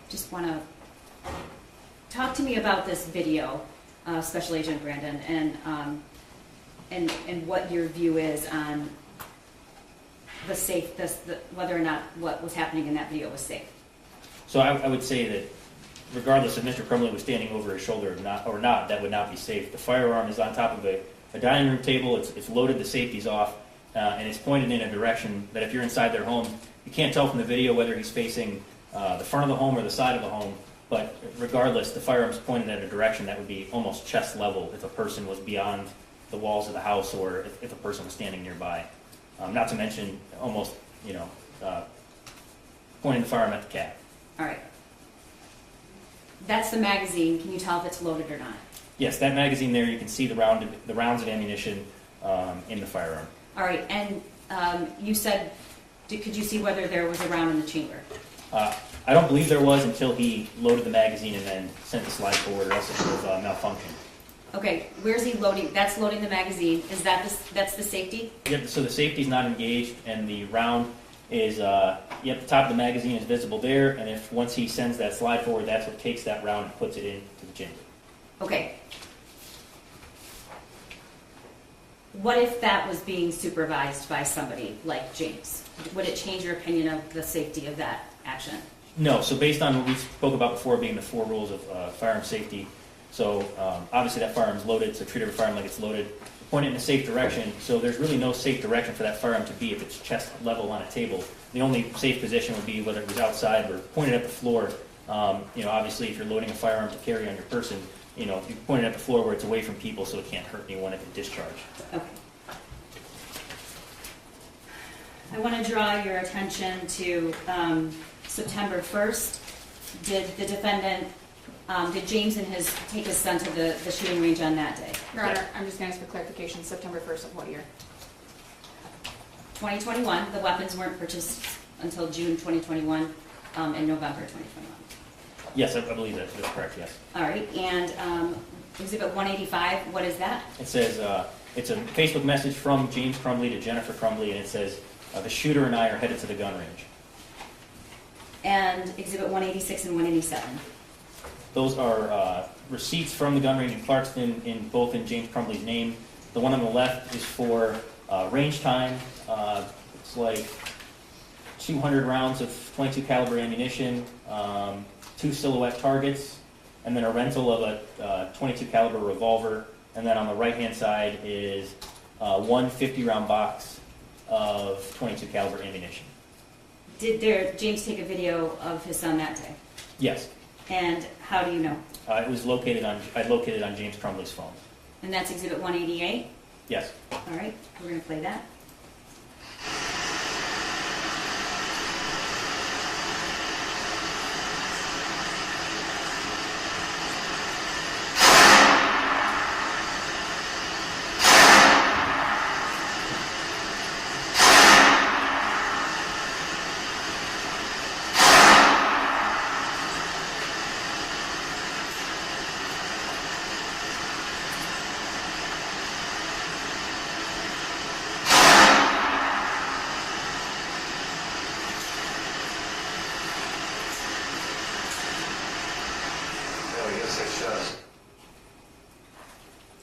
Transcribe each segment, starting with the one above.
just want to talk to me about this video, Special Agent Brandon, and what your view is on whether or not what was happening in that video was safe. So I would say that regardless if Mr. Crumbley was standing over his shoulder or not, that would not be safe. The firearm is on top of a dining room table. It's loaded. The safety's off, and it's pointed in a direction that if you're inside their home, you can't tell from the video whether he's facing the front of the home or the side of the home. But regardless, the firearm's pointed in a direction that would be almost chest level if a person was beyond the walls of the house or if a person was standing nearby. Not to mention almost, pointing the firearm at the cat. All right. That's the magazine. Can you tell if it's loaded or not? Yes, that magazine there, you can see the rounds of ammunition in the firearm. All right, and you said, could you see whether there was a round in the chamber? I don't believe there was until he loaded the magazine and then sent the slide forward, or else it would have malfunctioned. Okay, where's he loading? That's loading the magazine. Is that's the safety? Yep, so the safety's not engaged, and the round is, the top of the magazine is visible there, and once he sends that slide forward, that's what takes that round and puts it into the chamber. Okay. What if that was being supervised by somebody like James? Would it change your opinion of the safety of that action? No, so based on what we spoke about before being the 4 rules of firearm safety, so obviously that firearm is loaded, so treat every firearm like it's loaded. Point it in a safe direction, so there's really no safe direction for that firearm to be if it's chest level on a table. The only safe position would be whether it was outside or pointed at the floor. Obviously if you're loading a firearm to carry on your person, you point it at the floor where it's away from people so it can't hurt anyone if it discharge. Okay. I want to draw your attention to September 1st. Did the defendant, did James take his son to the shooting range on that day? Your Honor, I'm just going to ask for clarification. September 1st of what year? 2021. The weapons weren't purchased until June 2021 and November 2021. Yes, I believe that's correct, yes. All right, and Exhibit 185, what is that? It says, it's a Facebook message from James Crumbley to Jennifer Crumbley, and it says, the shooter and I are headed to the gun range. And Exhibit 186 and 187? Those are receipts from the gun range in Clarkston, both in James Crumbley's name. The one on the left is for range time. It's like 200 rounds of 22 caliber ammunition, 2 silhouette targets, and then a rental of a 22 caliber revolver. And then on the right-hand side is 1 50-round box of 22 caliber ammunition. Did James take a video of his son that day? Yes. And how do you know? It was located on James Crumbley's phone. And that's Exhibit 188? Yes. All right, we're going to play that.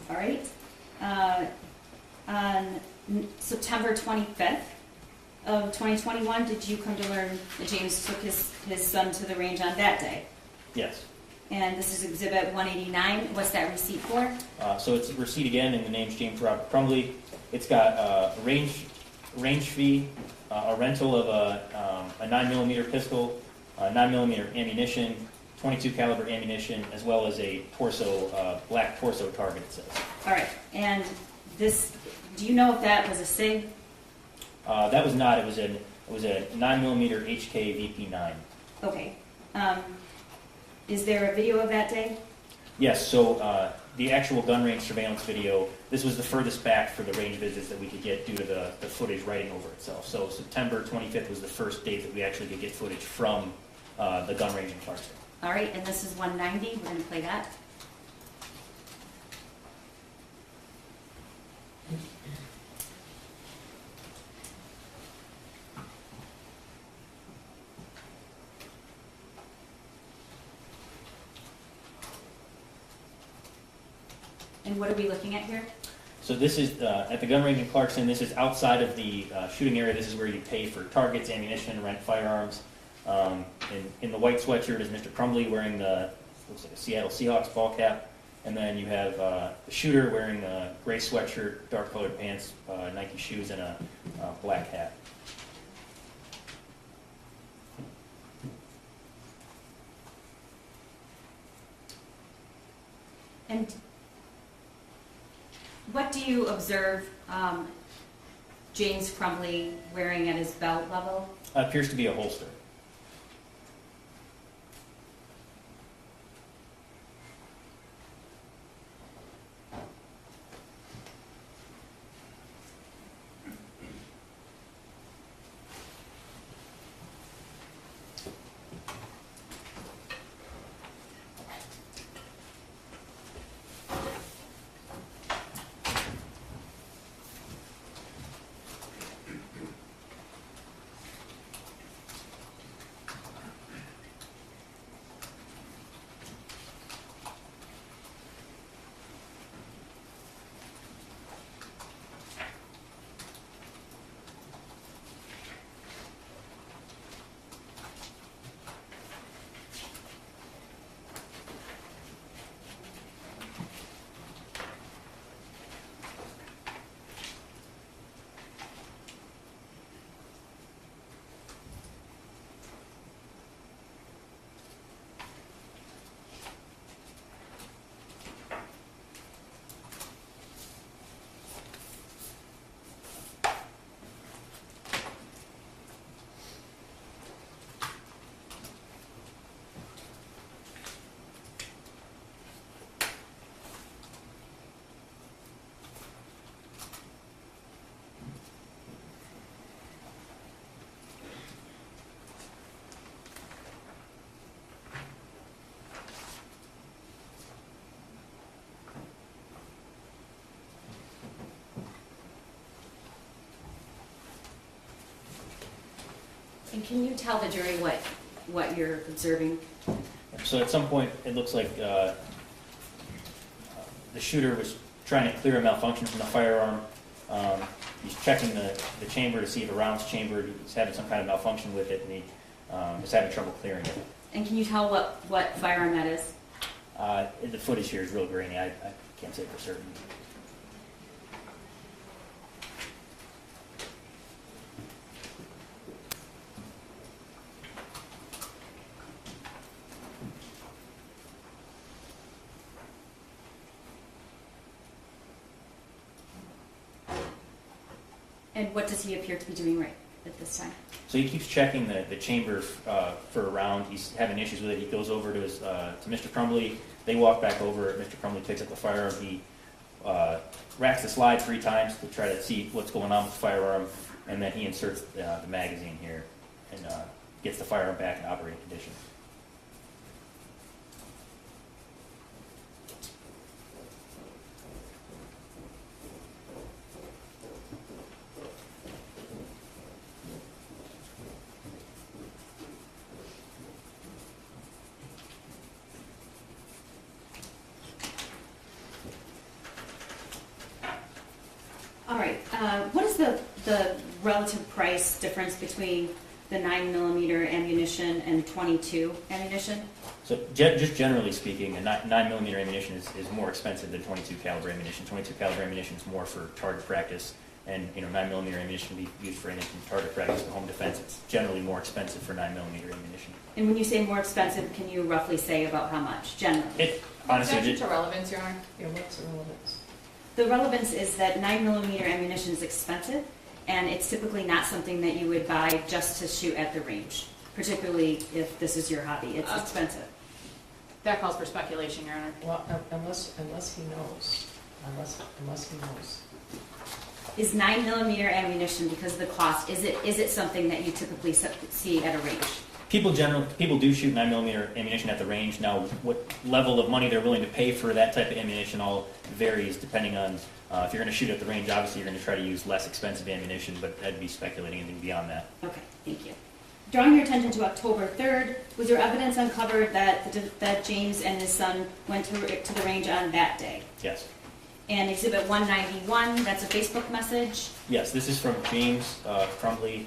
All right. On September 25th of 2021, did you come to learn that James took his son to the range on that day? Yes. And this is Exhibit 189. What's that receipt for? So it's a receipt again, and the name's James Robert Crumbley. It's got a range fee, a rental of a 9mm pistol, 9mm ammunition, 22 caliber ammunition, as well as a black torso target, it says. All right. And this, do you know if that was a SIG? That was not. It was a 9mm HK VP9. Okay. Is there a video of that day? Yes. So the actual gun range surveillance video. This was the furthest back for the range visits that we could get due to the footage writing over itself. So September 25th was the first date that we actually could get footage from the gun range in Clarkston. All right, and this is 190. We're going to play that. And what are we looking at here? So this is at the gun range in Clarkson. This is outside of the shooting area. This is where you pay for targets, ammunition, rent firearms. In the white sweatshirt is Mr. Crumbley wearing the, looks like a Seattle Seahawks ball cap. And then you have the shooter wearing a gray sweatshirt, dark colored pants, Nike shoes, and a black hat. And what do you observe James Crumbley wearing at his belt level? Appears to be a holster. And can you tell the jury what you're observing? So at some point, it looks like the shooter was trying to clear a malfunction from the firearm. He's checking the chamber to see if a round's chambered. He's having some kind of malfunction with it, and he is having trouble clearing it. And can you tell what firearm that is? The footage here is real grainy. I can't say for certain. And what does he appear to be doing right at this time? So he keeps checking the chamber for a round. He's having issues with it. He goes over to Mr. Crumbley. They walk back over. Mr. Crumbley picks up the firearm. He racks the slide 3 times to try to see what's going on with the firearm, and then he inserts the magazine here and gets the firearm back in operating condition. All right, what is the relative price difference between the 9mm ammunition and 22 ammunition? So just generally speaking, a 9mm ammunition is more expensive than 22 caliber ammunition. 22 caliber ammunition is more for target practice, and 9mm ammunition can be used for anything from target practice to home defense. It's generally more expensive for 9mm ammunition. And when you say more expensive, can you roughly say about how much, generally? It honestly, Objection to relevance, Your Honor. Yeah, what's the relevance? The relevance is that 9mm ammunition is expensive, and it's typically not something that you would buy just to shoot at the range, particularly if this is your hobby. It's expensive. That calls for speculation, Your Honor. Well, unless he knows, unless he knows. Is 9mm ammunition, because of the cost, is it something that you typically see at a range? people do shoot 9mm ammunition at the range. Now, what level of money they're willing to pay for that type of ammunition all varies depending on if you're going to shoot at the range. Obviously, you're going to try to use less expensive ammunition, but I'd be speculating anything beyond that. Okay, thank you. Drawing your attention to October 3rd, was there evidence uncovered that James and his son went to the range on that day? Yes. And Exhibit 191, that's a Facebook message. Yes, this is from James Crumbley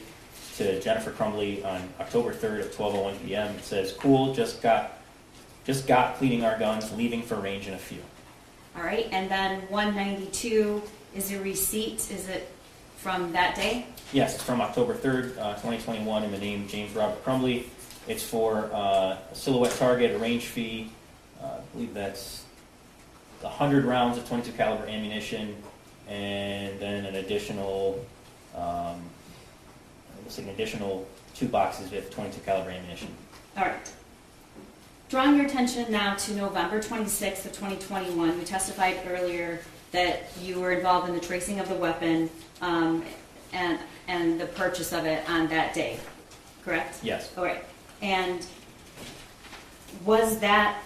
to Jennifer Crumbley on October 3rd at 12:01 p.m. It says, "Cool, just got cleaning our guns, leaving for range in a few." All right, and then 192 is a receipt. Is it from that day? Yes, it's from October 3rd, 2021, in the name James Robert Crumbley. It's for a silhouette target, a range fee. I believe that's 100 rounds of .22 caliber ammunition, and then an additional, looks like an additional 2 boxes of .22 caliber ammunition. All right. Drawing your attention now to November 26th of 2021, you testified earlier that you were involved in the tracing of the weapon and the purchase of it on that day, correct? Yes. All right. And was that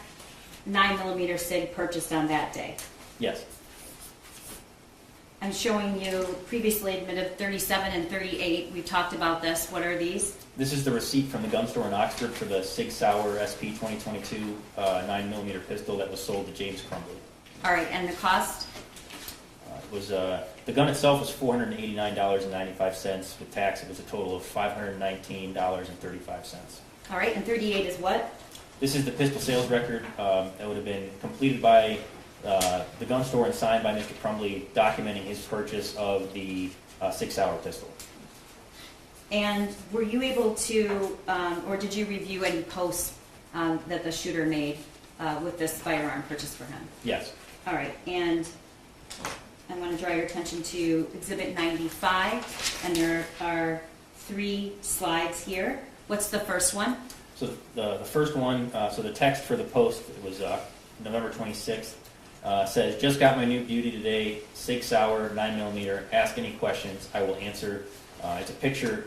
9mm SIG purchased on that day? Yes. I'm showing you previously admitted 37 and 38. We talked about this. What are these? This is the receipt from the gun store in Oxford for the Sig Sauer SP 2022 9mm pistol that was sold to James Crumbley. All right, and the cost? It was the gun itself was $489.95 with tax. It was a total of $519.35. All right, and 38 is what? This is the pistol sales record that would have been completed by the gun store and signed by Mr. Crumbley, documenting his purchase of the Sig Sauer pistol. And were you able to, or did you review any posts that the shooter made with this firearm purchase for him? Yes. All right, and I want to draw your attention to Exhibit 95, and there are 3 slides here. What's the first one? So the first one, so the text for the post, it was November 26th, says, "Just got my new beauty today, Sig Sauer 9mm. Ask any questions, I will answer." It's a picture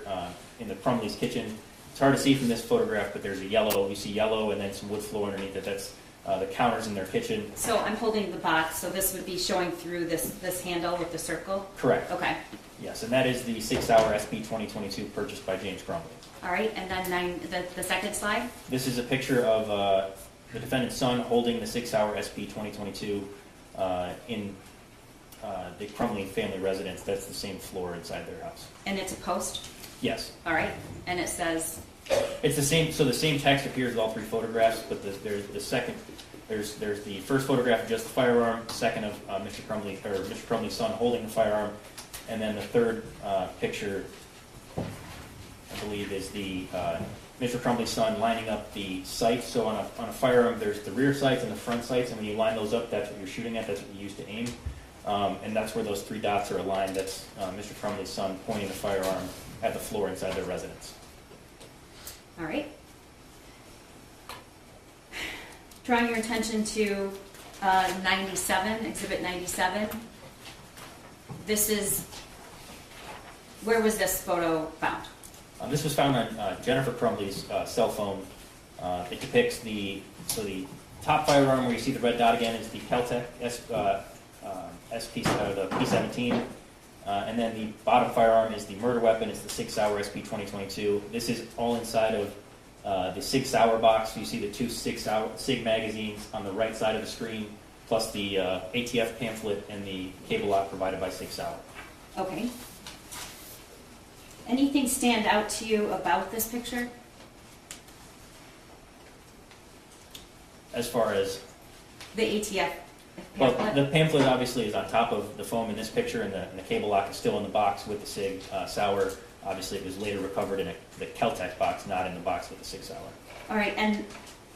in the Crumbley's kitchen. It's hard to see from this photograph, but there's you see yellow and then some wood floor underneath it. That's the counters in their kitchen. So I'm holding the box, so this would be showing through this handle with the circle? Correct. Okay. Yes, and that is the Sig Sauer SP 2022 purchased by James Crumbley. All right, and then the second slide? This is a picture of the defendant's son holding the Sig Sauer SP 2022 in the Crumbley family residence. That's the same floor inside their house. And it's a post? Yes. All right, and it says? It's the same. So the same text appears in all 3 photographs, but there's the second. There's the first photograph of just the firearm, second of Mr. Crumbley's son holding the firearm, and then the third picture, I believe, is the Mr. Crumbley's son lining up the sights. So on a firearm, there's the rear sights and the front sights, and when you line those up, that's what you're shooting at. That's what you use to aim, and that's where those 3 dots are aligned. That's Mr. Crumbley's son pointing the firearm at the floor inside their residence. All right. Drawing your attention to 97, Exhibit 97. This is, where was this photo found? This was found on Jennifer Crumbley's cell phone. It depicts the top firearm where you see the red dot again is the Keltec the P17, and then the bottom firearm is the murder weapon. It's the Sig Sauer SP 2022. This is all inside of the Sig Sauer box. You see the 2 Sig magazines on the right side of the screen, plus the ATF pamphlet and the cable lock provided by Sig Sauer. Okay. Anything stand out to you about this picture? As far as The ATF well, pamphlet? the pamphlet obviously is on top of the foam in this picture, and the cable lock is still in the box with the Sig Sauer. Obviously, it was later recovered in the Keltec box, not in the box with the Sig Sauer. All right, and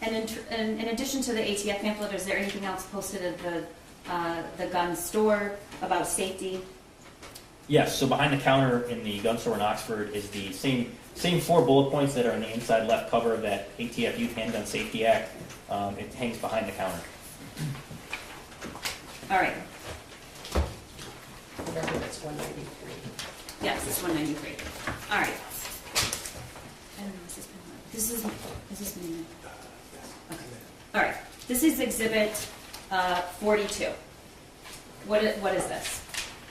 in addition to the ATF pamphlet, is there anything else posted at the gun store about safety? Yes, so behind the counter in the gun store in Oxford is the same 4 bullet points that are in the inside left cover of that ATF Youth Handgun Safety Act. It hangs behind the counter. All right. Remember, that's 193. Yes, it's 193. All right. I don't know, is this me? Okay. All right. This is Exhibit 42. What is this?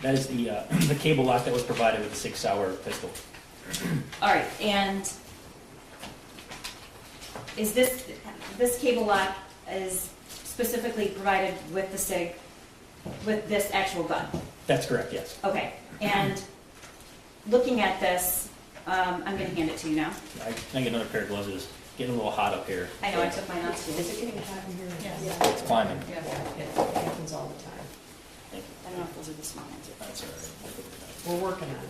That is the cable lock that was provided with the Sig Sauer pistol. All right, and is this cable lock is specifically provided with the SIG with this actual gun? That's correct, yes. Okay, and looking at this, I'm gonna hand it to you now. I can get another pair of gloves. It's getting a little hot up here. I know, I took mine off too. Is it getting hot in here? Yes. It's climbing. Yeah. It happens all the time. Thank you. I don't know if those are the small ones. That's all right. We're working on it.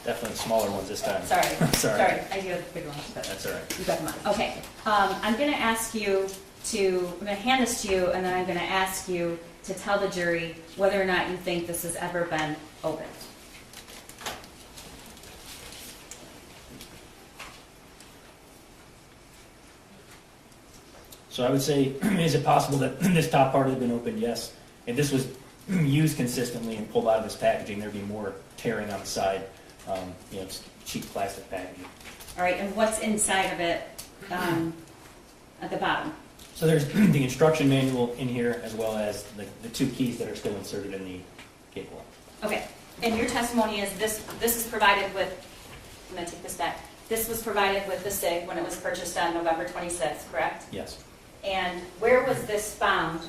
Definitely smaller ones this time. Sorry, Sorry. sorry, I do have the bigger ones, but That's all right. you got them on. Okay, I'm gonna ask you I'm gonna hand this to you, and then I'm gonna ask you to tell the jury whether or not you think this has ever been opened. So I would say, is it possible that this top part has been opened? Yes. If this was used consistently and pulled out of this packaging, there'd be more tearing on the side. It's cheap plastic packaging. All right, and what's inside of it at the bottom? So there's the instruction manual in here, as well as the two keys that are still inserted in the cable lock. Okay, and your testimony is this is provided with, I'm gonna take this back. This was provided with the SIG when it was purchased on November 26th, correct? Yes. And where was this found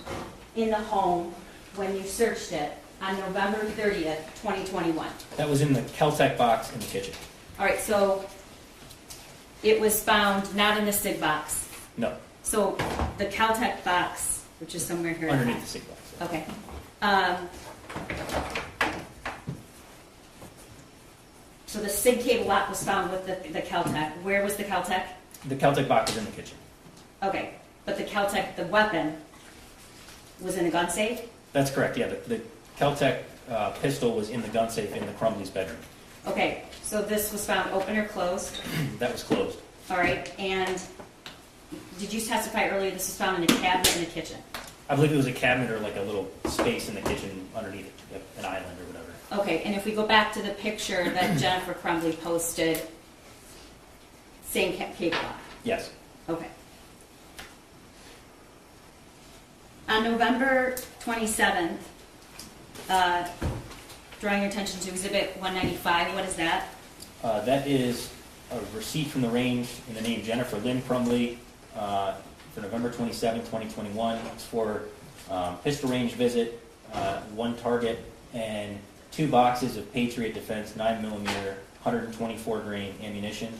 in the home when you searched it on November 30th, 2021? That was in the Keltec box in the kitchen. All right, so it was found not in the SIG box. No, So the Caltech box, which is somewhere here. underneath the SIG box. Okay. So the SIG cable lock was found with the Caltech. Where was the Caltech? The Keltec box is in the kitchen. Okay, but the Caltech, the weapon, was in the gun safe? That's correct, yeah. The Keltec pistol was in the gun safe in the Crumbley's bedroom. Okay, so this was found open or closed? That was closed. All right, and did you testify earlier this was found in a cabinet in the kitchen? I believe it was a cabinet or like a little space in the kitchen underneath it, yep, an island or whatever. Okay, and if we go back to the picture that Jennifer Crumbley posted, same cable lock? Yes. Okay. On November 27th, drawing your attention to Exhibit 195, what is that? That is a receipt from the range in the name Jennifer Lynn Crumbley for November 27, 2021. It's for pistol range visit, one target, and 2 boxes of Patriot Defense 9mm 124 grain ammunition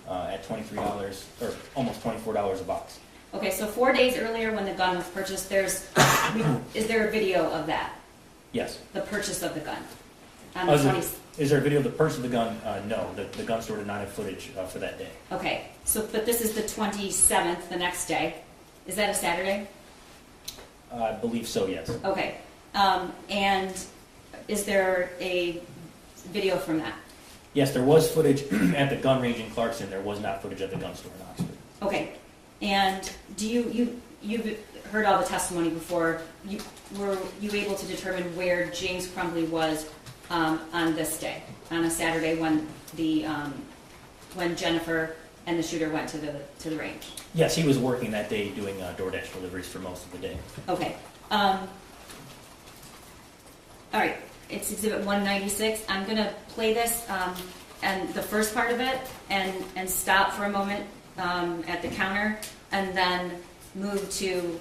at $23 or almost $24 a box. Okay, so 4 days earlier when the gun was purchased, is there a video of that, Yes. the purchase of the gun? On the 20, Is there a video of the purchase of the gun? No. The gun store did not have footage for that day. okay, so, but this is the 27th, the next day. Is that a Saturday? I believe so, yes. Okay, and is there a video from that? Yes, there was footage at the gun range in Clarkson. There was not footage at the gun store in Oxford. Okay, and do you've heard all the testimony before, were you able to determine where James Crumbley was on this day, on a Saturday when when Jennifer and the shooter went to the range? Yes, he was working that day doing DoorDash deliveries for most of the day. Okay. All right, it's Exhibit 196. I'm going to play this and the first part of it and stop for a moment at the counter and then move to,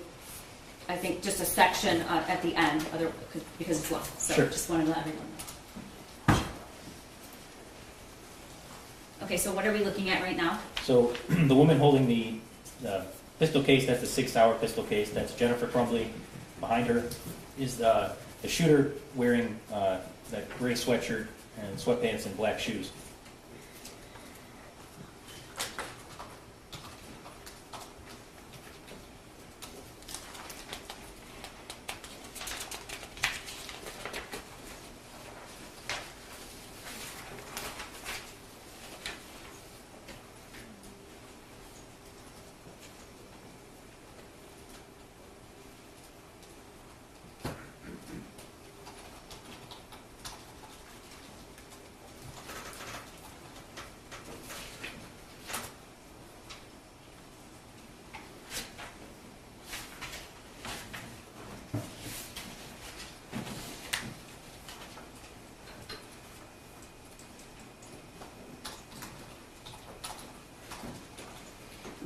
I think, just a section at the end because it's long. So Sure. just wanted to let everyone know. Okay, so what are we looking at right now? So the woman holding the pistol case, that's the 6 Sauer pistol case, that's Jennifer Crumbley. Behind her is the shooter wearing that gray sweatshirt and sweatpants and black shoes.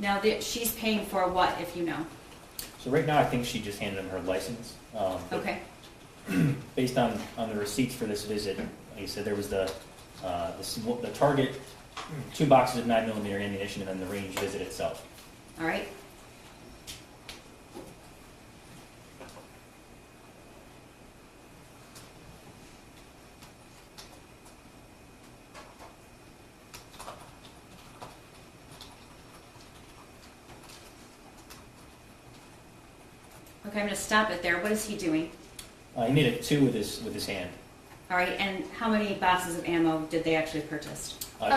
Now, she's paying for what, if you know? So right now, I think she just handed him her license. But Okay, based on the receipts for this visit, like I said, there was the target, 2 boxes of 9mm ammunition, and then the range visit itself. all right. Okay, I'm gonna stop it there. What is he doing? He made a 2 with his hand. All right, and how many boxes of ammo did they actually purchase?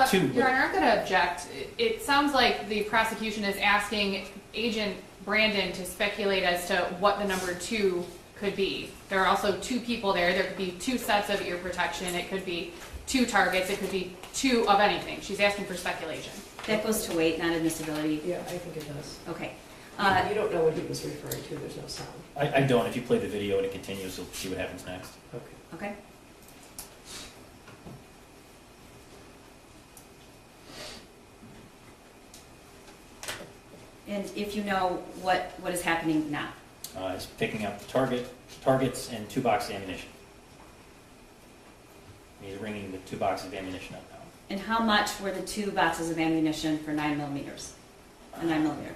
2. Your Honor, I'm going to object. It sounds like the prosecution is asking Agent Brandon to speculate as to what the number 2 could be. There are also 2 people there. There could be 2 sets of ear protection. It could be 2 targets. It could be 2 of anything. She's asking for speculation. That goes to weight, not admissibility. Yeah, I think it does. Okay. You don't know what he was referring to, there's no sound. I don't. If you play the video and it continues, you'll see what happens next. Okay. Okay. And if you know what is happening now? He's picking up the targets and 2 boxes of ammunition. He's ringing the 2 boxes of ammunition up now. And how much were the 2 boxes of ammunition for 9mm? A 9mm.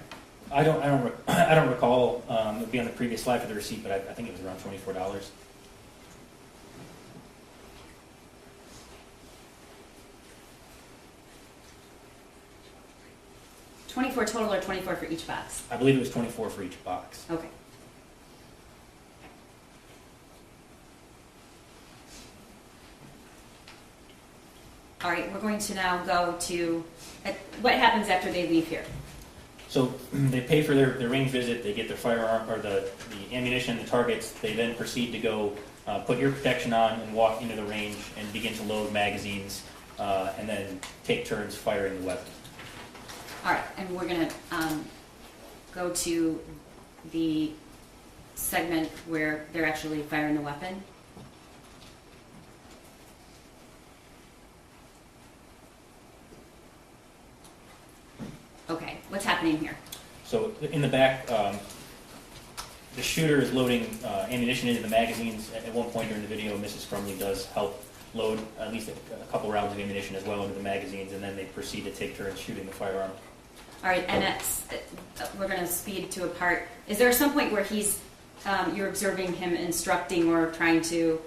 I don't recall. It would be on the previous slide for the receipt, but I think it was around $24. $24 total or $24 for each box? I believe it was 24 for each box. Okay. All right, we're going to now go to what happens after they leave here. So they pay for their range visit, they get their firearm, or the ammunition, the targets, they then proceed to go put ear protection on and walk into the range and begin to load magazines, and then take turns firing the weapon. All right, and we're going to go to the segment where they're actually firing the weapon. Okay, what's happening here? So in the back, the shooter is loading ammunition into the magazines. At one point during the video, Mrs. Crumbley does help load at least a couple rounds of ammunition as well into the magazines, and then they proceed to take turns shooting the firearm. All right, and we're going to speed to a part. Is there some point where you're observing him instructing or trying to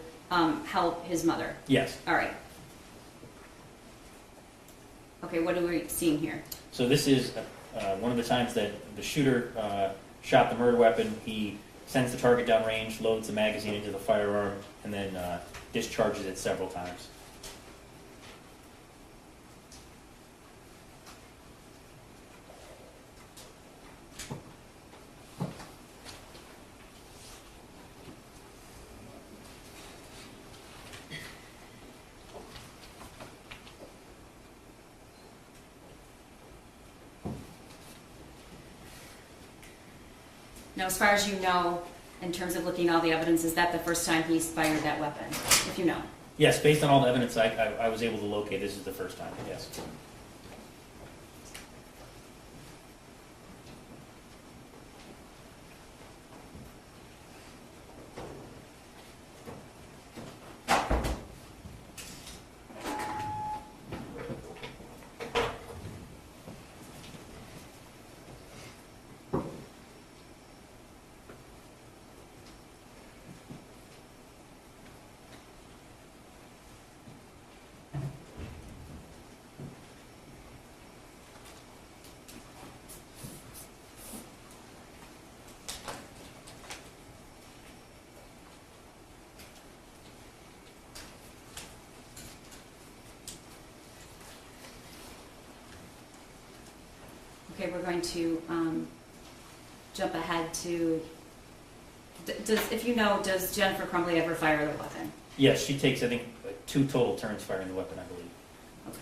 help his mother? Yes. All right. Okay, what are we seeing here? So this is one of the times that the shooter shot the murder weapon. He sends the target downrange, loads the magazine into the firearm, and then discharges it several times. Now, as far as you know, in terms of looking at all the evidence, is that the first time he's fired that weapon, if you know? Yes, based on all the evidence I was able to locate, this is the first time, yes. Okay, we're going to jump ahead to, if you know, does Jennifer Crumbley ever fire the weapon? Yes, she takes, I think, 2 total turns firing the weapon, I believe. Okay.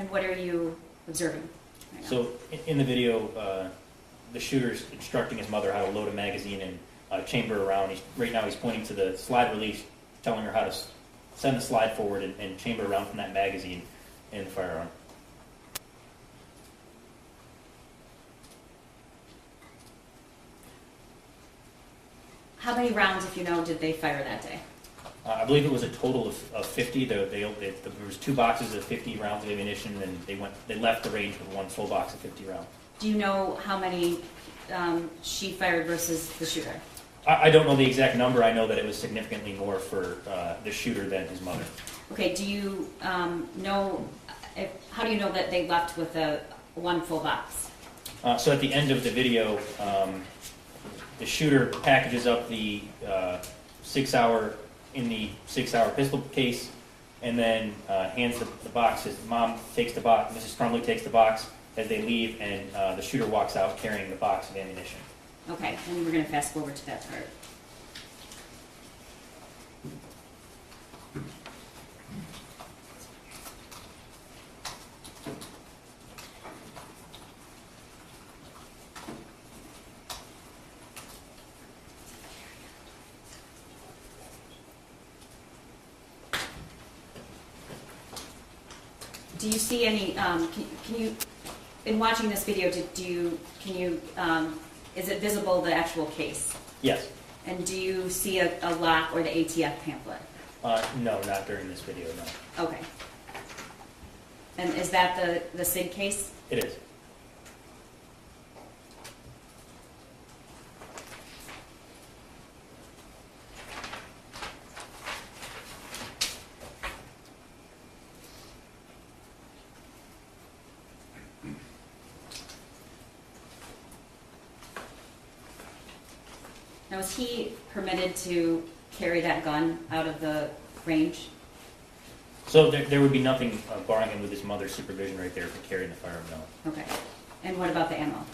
And what are you observing right now? So in the video, the shooter's instructing his mother how to load a magazine and chamber around. Right now he's pointing to the slide release, telling her how to send the slide forward and chamber around from that magazine in the firearm. How many rounds, if you know, did they fire that day? I believe it was a total of 50. There was 2 boxes of 50 rounds of ammunition, and they left the range with 1 full box of 50 rounds. Do you know how many she fired versus the shooter? I don't know the exact number. I know that it was significantly more for the shooter than his mother. Okay, do you know, how do you know that they left with a 1 full box? So at the end of the video, the shooter packages up the 6-hour in the 6-hour pistol case, and then hands the box. His mom takes the box. Mrs. Crumbley takes the box as they leave, and the shooter walks out carrying the box of ammunition. Okay, and we're going to fast forward to that part. Do you see any, can you, in watching this video, is it visible, the actual case? Yes. And do you see a lock or the ATF pamphlet? No, not during this video, no. Okay. And is that the SIG case? It is. Now, is he permitted to carry that gun out of the range? So there would be nothing barring him with his mother's supervision right there for carrying the firearm, no. Okay. And what about the ammo?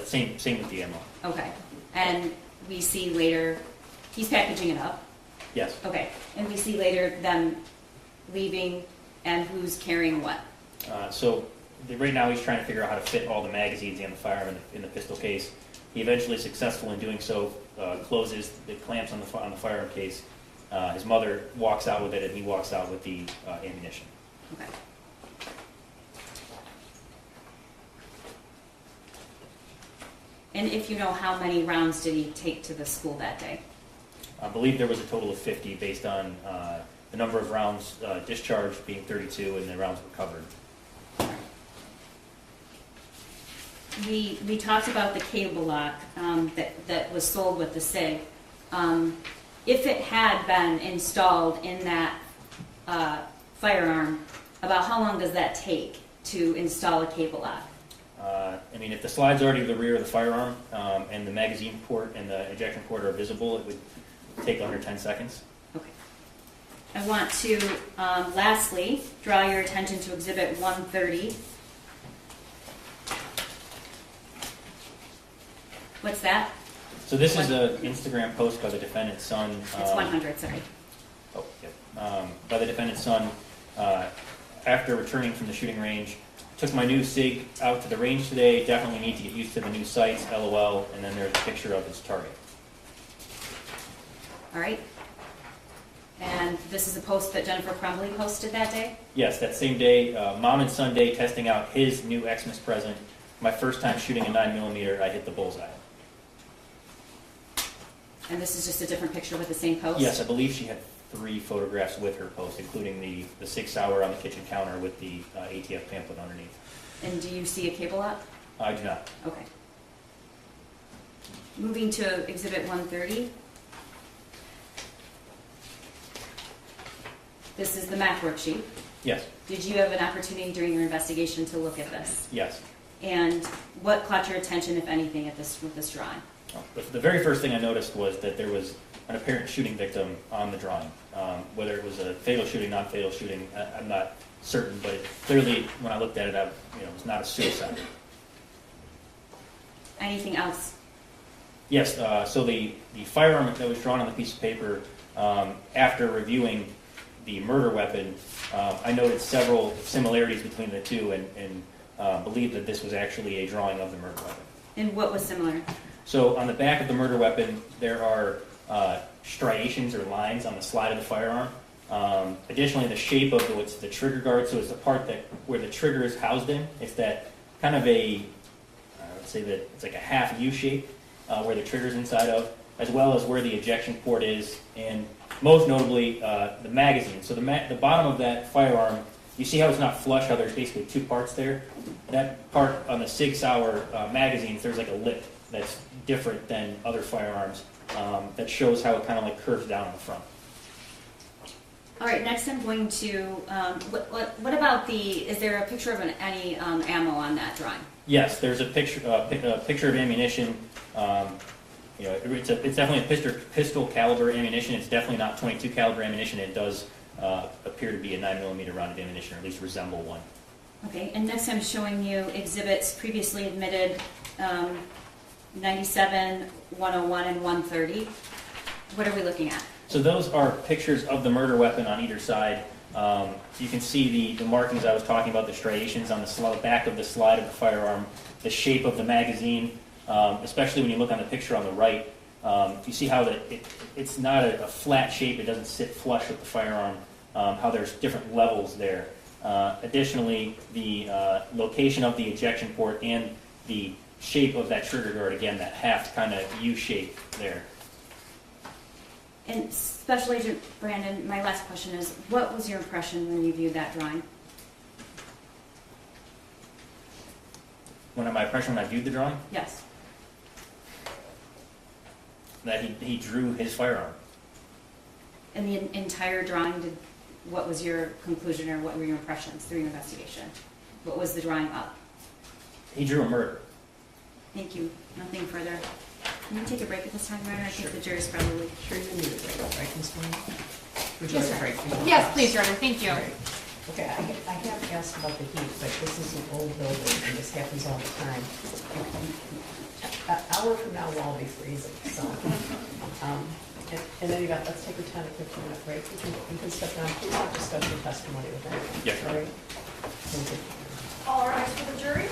Same with the ammo. Okay. And we see later, he's packaging it up? Yes. Okay. And we see later them leaving, and who's carrying what? Right now he's trying to figure out how to fit all the magazines and the firearm in the pistol case. He eventually, successful in doing so, closes the clamps on the firearm case. His mother walks out with it, and he walks out with the ammunition. Okay. And if you know, how many rounds did he take to the school that day? I believe there was a total of 50 based on the number of rounds discharged being 32 and the rounds recovered. We talked about the cable lock that was sold with the SIG. If it had been installed in that firearm, about how long does that take to install a cable lock? If the slide's already to the rear of the firearm and the magazine port and the ejection port are visible, it would take under 10 seconds. Okay. I want to lastly draw your attention to Exhibit 130. What's that? So this is an Instagram post by the defendant's son. It's 100, sorry. Oh, yeah. By the defendant's son, after returning from the shooting range, took my new SIG out to the range today. Definitely need to get used to the new sights, LOL, and then there's a picture of his target. All right. And this is a post that Jennifer Crumbley posted that day? Yes, that same day, mom and son day, testing out his new Xmas present. My first time shooting a 9mm, I hit the bullseye. And this is just a different picture with the same post? Yes, I believe she had 3 photographs with her post, including the 6-hour on the kitchen counter with the ATF pamphlet underneath. And do you see a cable lock? I do not. Okay. Moving to Exhibit 130. This is the math worksheet. Yes. Did you have an opportunity during your investigation to look at this? Yes. And what caught your attention, if anything, with this drawing? The very first thing I noticed was that there was an apparent shooting victim on the drawing. Whether it was a fatal shooting, non-fatal shooting, I'm not certain, but clearly when I looked at it, it was not a suicide. Anything else? Yes, so the firearm that was drawn on the piece of paper, after reviewing the murder weapon, I noted several similarities between the two and believed that this was actually a drawing of the murder weapon. And what was similar? So on the back of the murder weapon, there are striations or lines on the slide of the firearm. Additionally, the shape of what's the trigger guard, so it's the part that where the trigger is housed in. It's that kind of a, let's say that it's like a half U shape where the trigger's inside of, as well as where the ejection port is, and most notably the magazine. So the bottom of that firearm, you see how it's not flush, how there's basically two parts there? That part on the Sig Sauer magazines, there's like a lip that's different than other firearms that shows how it kind of like curves down in the front. All right, next I'm going to, what about is there a picture of any ammo on that drawing? Yes, there's a picture of ammunition. It's definitely a pistol caliber ammunition. It's definitely not .22 caliber ammunition. It does appear to be a 9mm round of ammunition, or at least resemble one. Okay, and next I'm showing you exhibits previously admitted, 97, 101, and 130. What are we looking at? So those are pictures of the murder weapon on either side. You can see the markings I was talking about, the striations on the back of the slide of the firearm, the shape of the magazine, especially when you look on the picture on the right. You see how it's not a flat shape, it doesn't sit flush with the firearm, how there's different levels there. Additionally, the location of the ejection port and the shape of that trigger guard, again, that half kind of U shape there. And Special Agent Brandon, my last question is, what was your impression when you viewed that drawing? My impression when I viewed the drawing? Yes. That he drew his firearm. In the entire drawing, what was your conclusion or what were your impressions through your investigation? What was the drawing up? He drew a murder. Thank you. Nothing further. Can you take a break at this time, Your Honor? I think the jury's probably... Sure you need a break, right, Ms. Moore? Would you Yes, like a break? Yes, please, Your Honor, thank you. Right. Okay, I have asked about the heat, but this is an old building, and this happens all the time. An hour from now, we'll all be freezing, so. And then let's take a 10 or 15-minute break. You can step down, please don't discuss your testimony with anyone. Yes, All right? Thank you. All rise for the jury.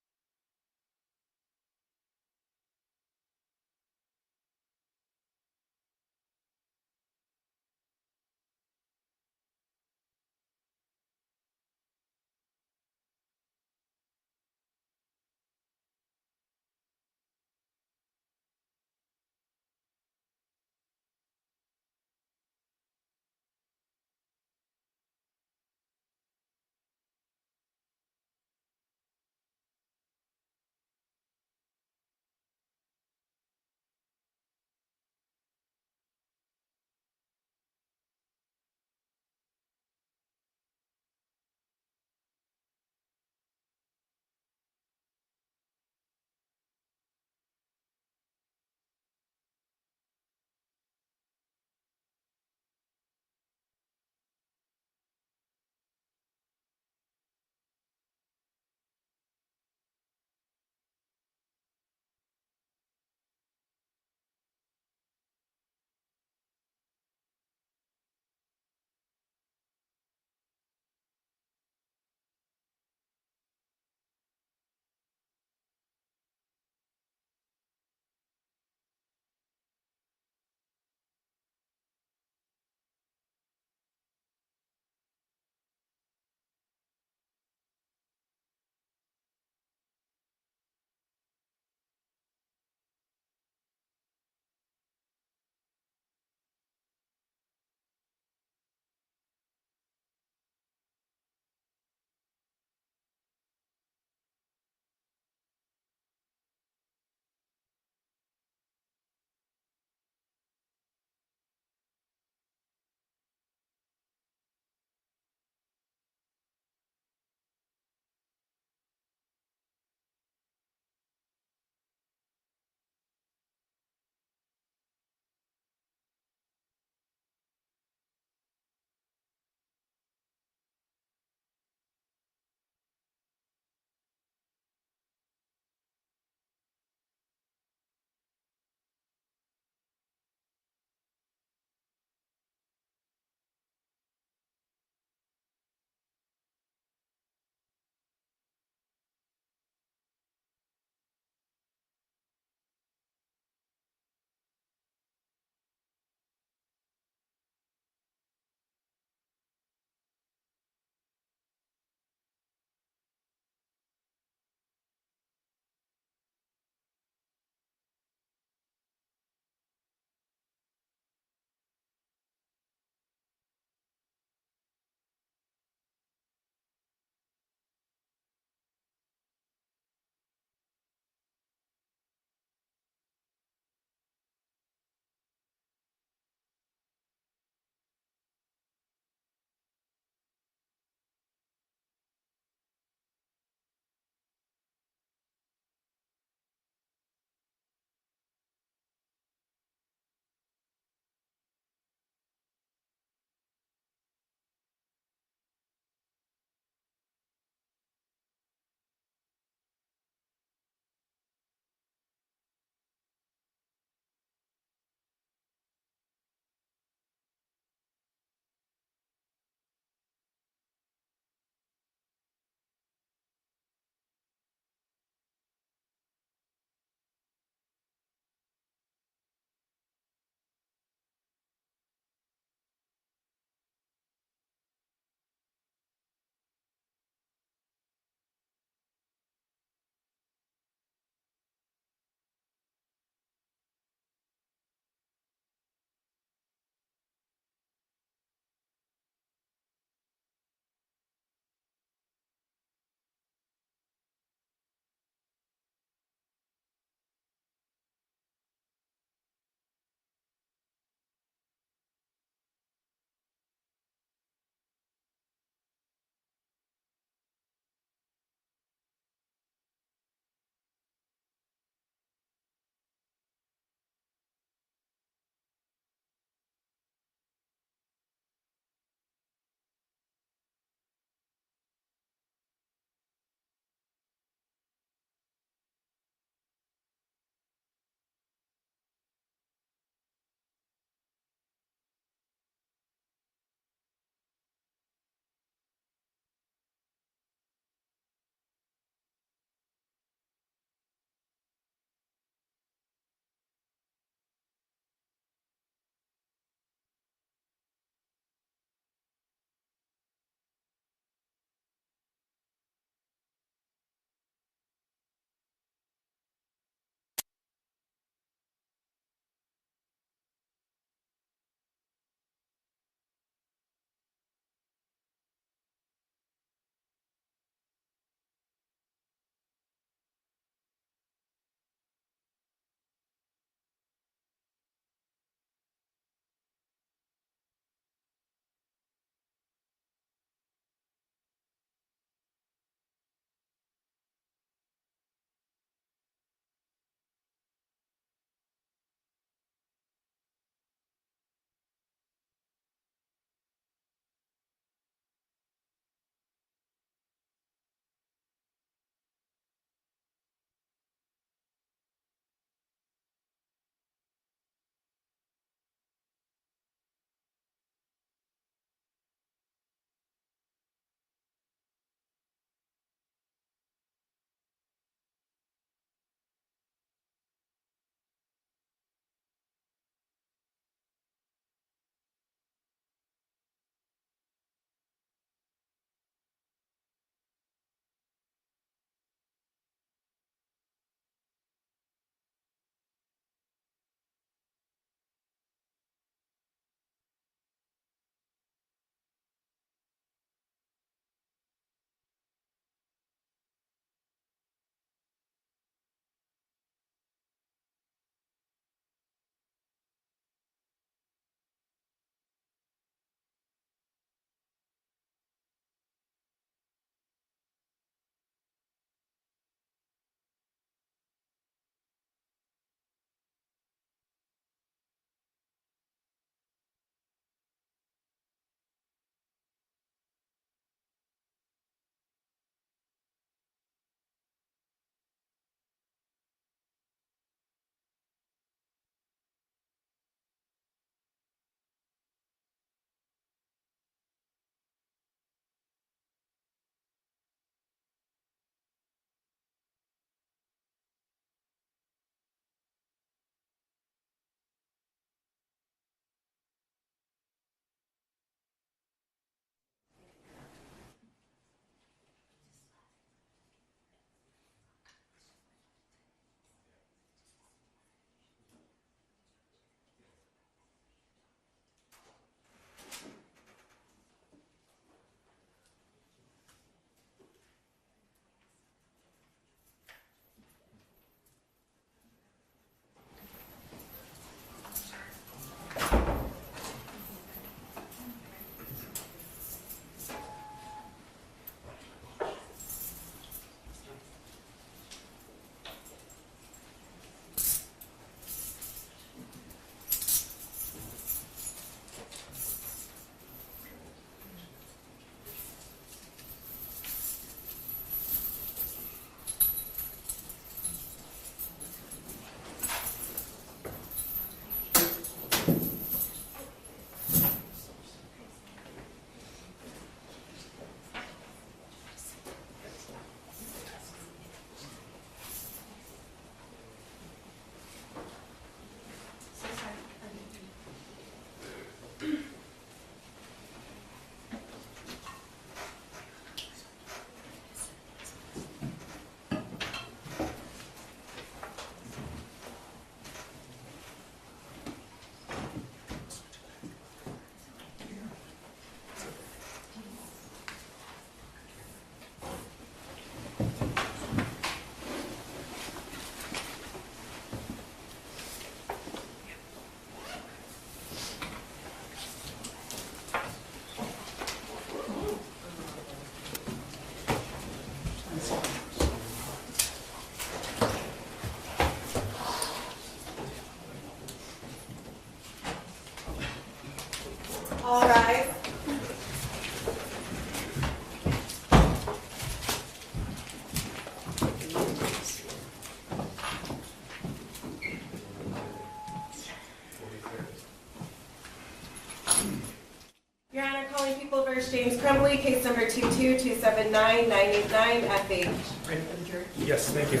versus James Crumbley, case number 2227999FH. Ready for the jury? Yes, thank you.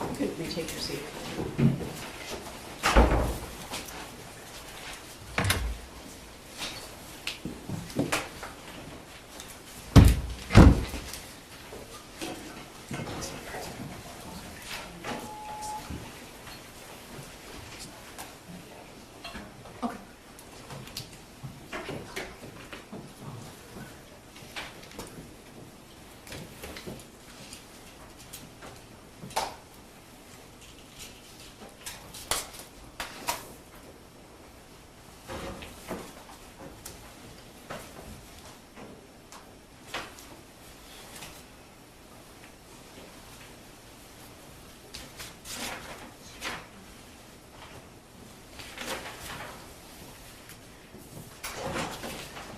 You can retake your seat.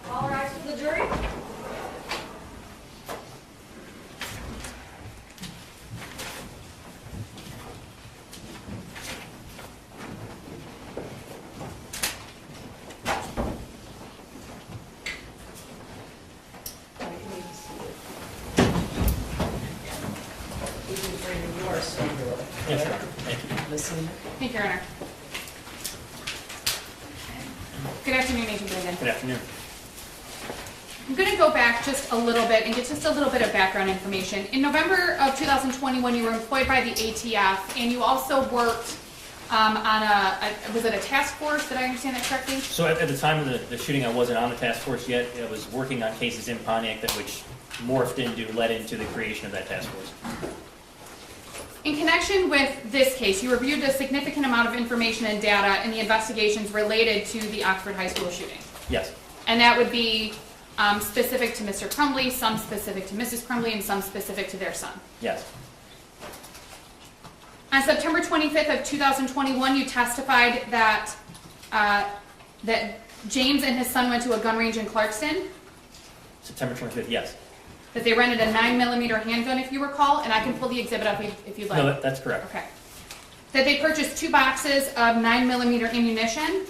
All rise for the jury. You are so good. Yes, Your Honor. Thank you. Listen. Thank you, Your Honor. Good afternoon, Agent Brandon. Good afternoon. I'm going to go back just a little bit and get just a little bit of background information. In November of 2021, you were employed by the ATF, and you also worked on was it a task force? Did I understand that correctly? So at the time of the shooting, I wasn't on the task force yet. I was working on cases in Pontiac that which led into the creation of that task force. In connection with this case, you reviewed a significant amount of information and data in the investigations related to the Oxford High School shooting. Yes. And that would be specific to Mr. Crumbley, some specific to Mrs. Crumbley, and some specific to their son. Yes. On September 25th of 2021, you testified that that James and his son went to a gun range in Clarkston, September 25th, yes. that they rented a 9mm handgun, if you recall, and I can pull the exhibit up if you'd like. No, that's correct. Okay. That they purchased 2 boxes of 9mm ammunition.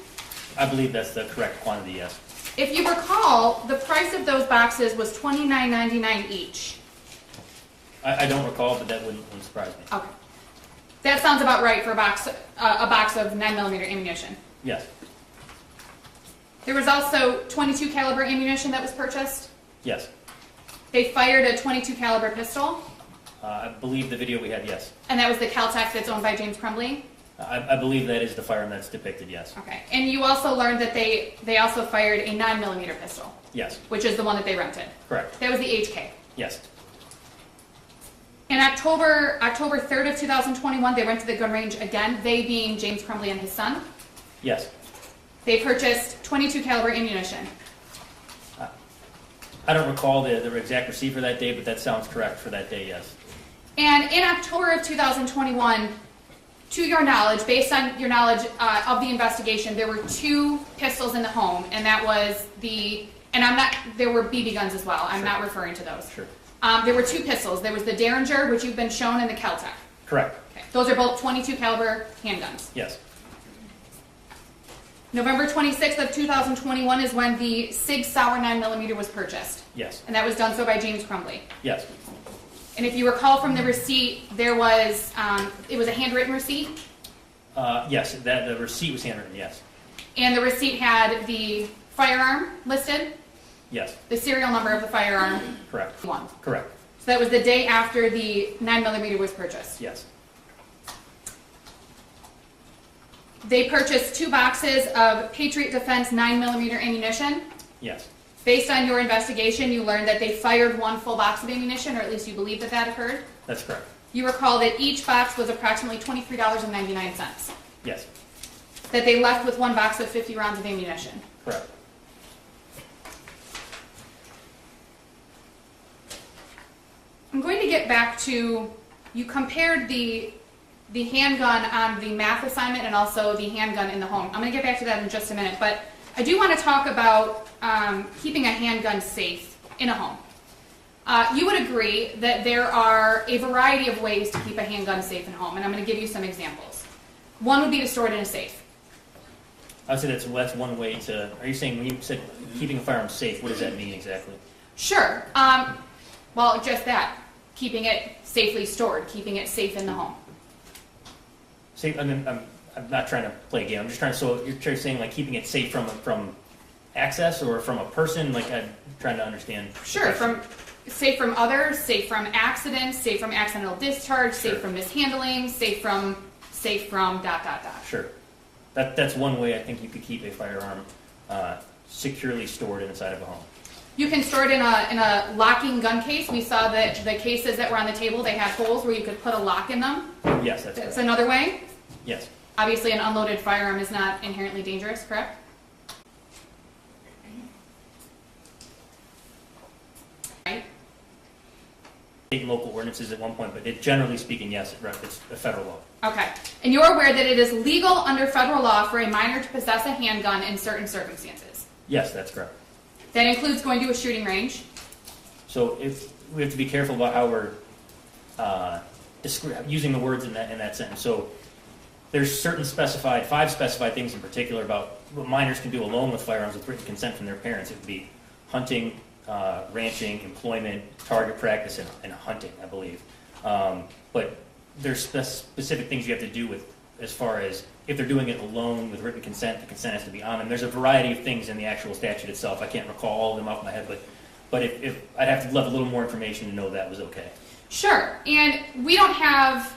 I believe that's the correct quantity, yes. If you recall, the price of those boxes was $29.99 each. I don't recall, but that wouldn't surprise me. Okay. That sounds about right for a box of 9mm ammunition. Yes. There was also .22 caliber ammunition that was purchased. Yes. They fired a .22 caliber pistol, I believe the video we had, yes. and that was the Caltech that's owned by James Crumbley. I believe that is the firearm that's depicted, yes. Okay. And you also learned that they also fired a 9mm pistol, Yes, which is the one that they rented. correct. That was the HK. Yes. In October 3rd of 2021, they went to the gun range again, they being James Crumbley and his son. Yes. They purchased .22 caliber ammunition. I don't recall the exact receipt for that day, but that sounds correct for that day, yes. And in October of 2021, to your knowledge, based on your knowledge of the investigation, there were 2 pistols in the home, and that was there were BB guns as well. I'm Sure. not referring to those. Sure. There were 2 pistols. There was the Derringer, which you've been shown, and the Caltech. Correct. Okay. Those are both .22 caliber handguns. Yes. November 26th of 2021 is when the Sig Sauer 9mm was purchased, Yes. and that was done so by James Crumbley. Yes. And if you recall from the receipt, there was it was a handwritten receipt, Yes, the receipt was handwritten, yes. and the receipt had the firearm listed, Yes. the serial number of the firearm, Correct. one. Correct. So that was the day after the 9mm was purchased. Yes. They purchased 2 boxes of Patriot Defense 9mm ammunition. Yes. Based on your investigation, you learned that they fired 1 full box of ammunition, or at least you believe that that occurred. That's correct. You recall that each box was approximately $23.99. Yes. That they left with 1 box of 50 rounds of ammunition. Correct. I'm going to get back to, you compared the handgun on the math assignment and also the handgun in the home. I'm going to get back to that in just a minute, but I do want to talk about keeping a handgun safe in a home. You would agree that there are a variety of ways to keep a handgun safe in a home, and I'm going to give you some examples. One would be to store it in a safe. I would say that's one way to. Are you saying when you said keeping a firearm safe? What does that mean exactly? Sure. Well, just that. Keeping it safely stored, keeping it safe in the home. Safe. I'm not trying to play a game. I'm just trying. So you're saying like keeping it safe from access or from a person? Like I'm trying to understand. Sure. Safe from others, safe from accidents, safe from accidental discharge, Sure. safe from mishandling, safe from ... Sure. That's one way I think you could keep a firearm securely stored inside of a home. You can store it in a locking gun case. We saw that the cases that were on the table, they had holes where you could put a lock in them. Yes, that's That's correct. another way. Yes. Obviously, an unloaded firearm is not inherently dangerous, correct? Right? State and local ordinances at one point, but generally speaking, yes, it's a federal law. Okay. And you're aware that it is legal under federal law for a minor to possess a handgun in certain circumstances. Yes, that's correct. That includes going to a shooting range. So we have to be careful about how we're using the words in that sentence. So there's five specified things in particular about what minors can do alone with firearms with written consent from their parents. It would be hunting, ranching, employment, target practice, and hunting, I believe. But there's specific things you have to do with as far as if they're doing it alone with written consent, the consent has to be on them. There's a variety of things in the actual statute itself. I can't recall all of them off my head, but if I'd have to love a little more information to know that was okay. Sure. And we don't have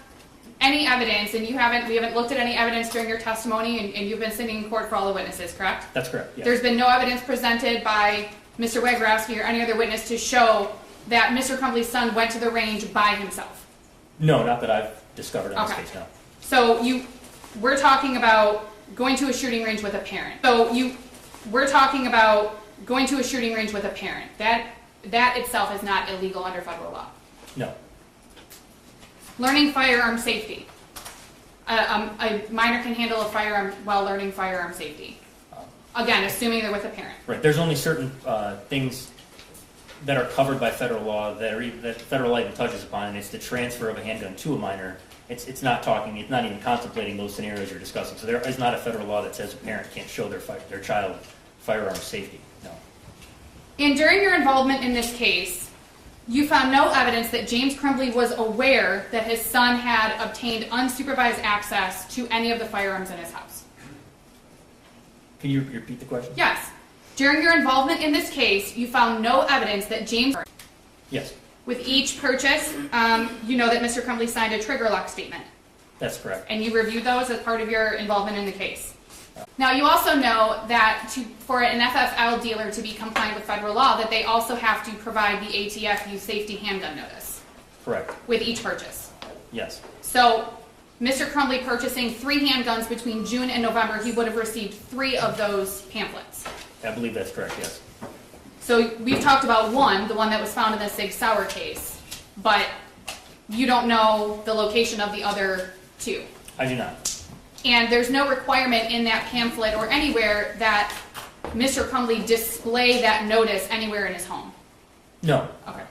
any evidence, and we haven't looked at any evidence during your testimony, and you've been sitting in court for all the witnesses, correct? That's correct, yes. There's been no evidence presented by Mr. Wagrowski or any other witness to show that Mr. Crumbley's son went to the range by himself. No, not that I've discovered in this Okay. case, no. So we're talking about going to a shooting range with a parent. We're talking about going to a shooting range with a parent. That itself is not illegal under federal law. No. Learning firearm safety. A minor can handle a firearm while learning firearm safety. Again, assuming they're with a parent. Right. There's only certain things that are covered by federal law that federal law even touches upon, and it's the transfer of a handgun to a minor. It's not even contemplating those scenarios you're discussing. So there is not a federal law that says a parent can't show their child firearm safety. No. And during your involvement in this case, you found no evidence that James Crumbley was aware that his son had obtained unsupervised access to any of the firearms in his house. Can you repeat the question? Yes. During your involvement in this case, you found no evidence that James... Yes. With each purchase, you know that Mr. Crumbley signed a trigger lock statement. That's correct. And you reviewed those as part of your involvement in the case. Now, you also know that for an FFL dealer to be compliant with federal law, that they also have to provide the ATF youth safety handgun notice. Correct. With each purchase. Yes. So, Mr. Crumbley purchasing 3 handguns between June and November, he would have received 3 of those pamphlets. I believe that's correct, yes. So we've talked about one, the one that was found in the Sig Sauer case, but you don't know the location of the other 2. I do not. And there's no requirement in that pamphlet or anywhere that Mr. Crumbley display that notice anywhere in his home. No. Okay.